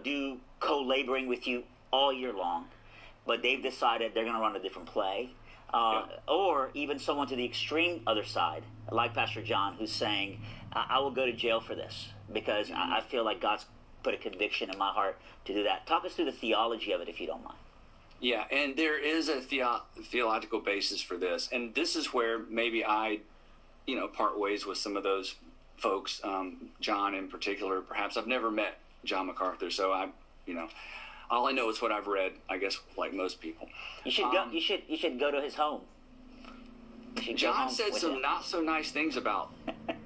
do co-laboring with you all year long, but they've decided they're going to run a different play. Or even someone to the extreme other side, like Pastor John, who's saying, I will go to jail for this because I feel like God's put a conviction in my heart to do that. Talk us through the theology of it, if you don't mind. Yeah, and there is a theological basis for this, and this is where maybe I, part ways with some of those folks, John in particular. Perhaps I've never met John MacArthur, so all I know is what I've read, I guess, like most people. You should go. You should go to his home. John said some not so nice things about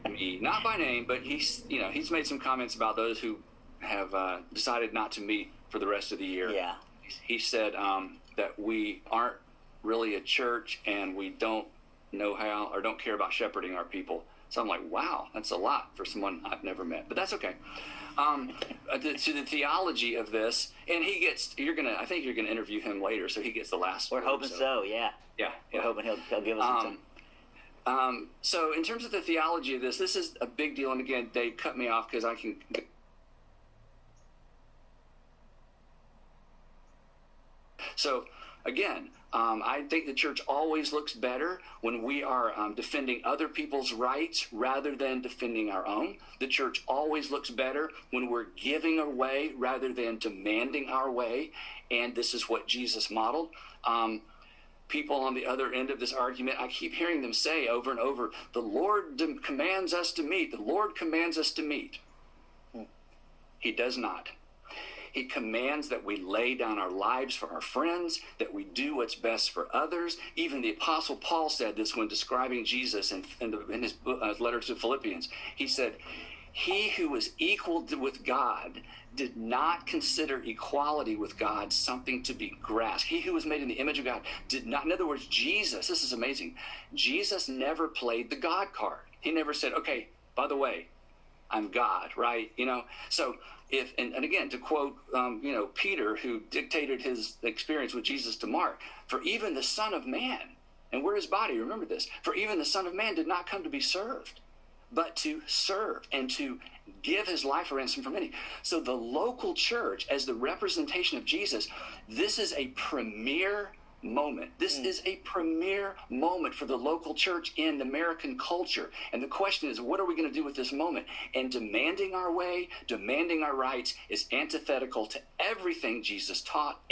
me, not by name, but he's made some comments about those who have decided not to meet for the rest of the year. Yeah. He said that we aren't really a church and we don't know how or don't care about shepherding our people. So I'm like, wow, that's a lot for someone I've never met, but that's okay. To the theology of this, and I think you're gonna interview him later, so he gets the last word. We're hoping so, yeah. We're hoping he'll give us some time. So in terms of the theology of this is a big deal, and again, they cut me off because I can. So again, I think the church always looks better when we are defending other people's rights rather than defending our own. The church always looks better when we're giving away rather than demanding our way. And this is what Jesus modeled. People on the other end of this argument, I keep hearing them say over and over, the Lord commands us to meet. The Lord commands us to meet. He does not. He commands that we lay down our lives for our friends, that we do what's best for others. Even the Apostle Paul said this when describing Jesus in his letter to Philippians. He said, he who was equal with God did not consider equality with God something to be grasped. He who was made in the image of God did not. In other words, Jesus, this is amazing. Jesus never played the God card. He never said, okay, by the way, I'm God, right? So and again, to quote, Peter, who dictated his experience with Jesus to Mark, for even the Son of Man, and we're his body, remember this, for even the Son of Man did not come to be served, but to serve and to give his life a ransom for many. So the local church, as the representation of Jesus, this is a premier moment. This is a premier moment for the local church in American culture. And the question is, what are we going to do with this moment? And demanding our way, demanding our rights is antithetical to everything Jesus taught.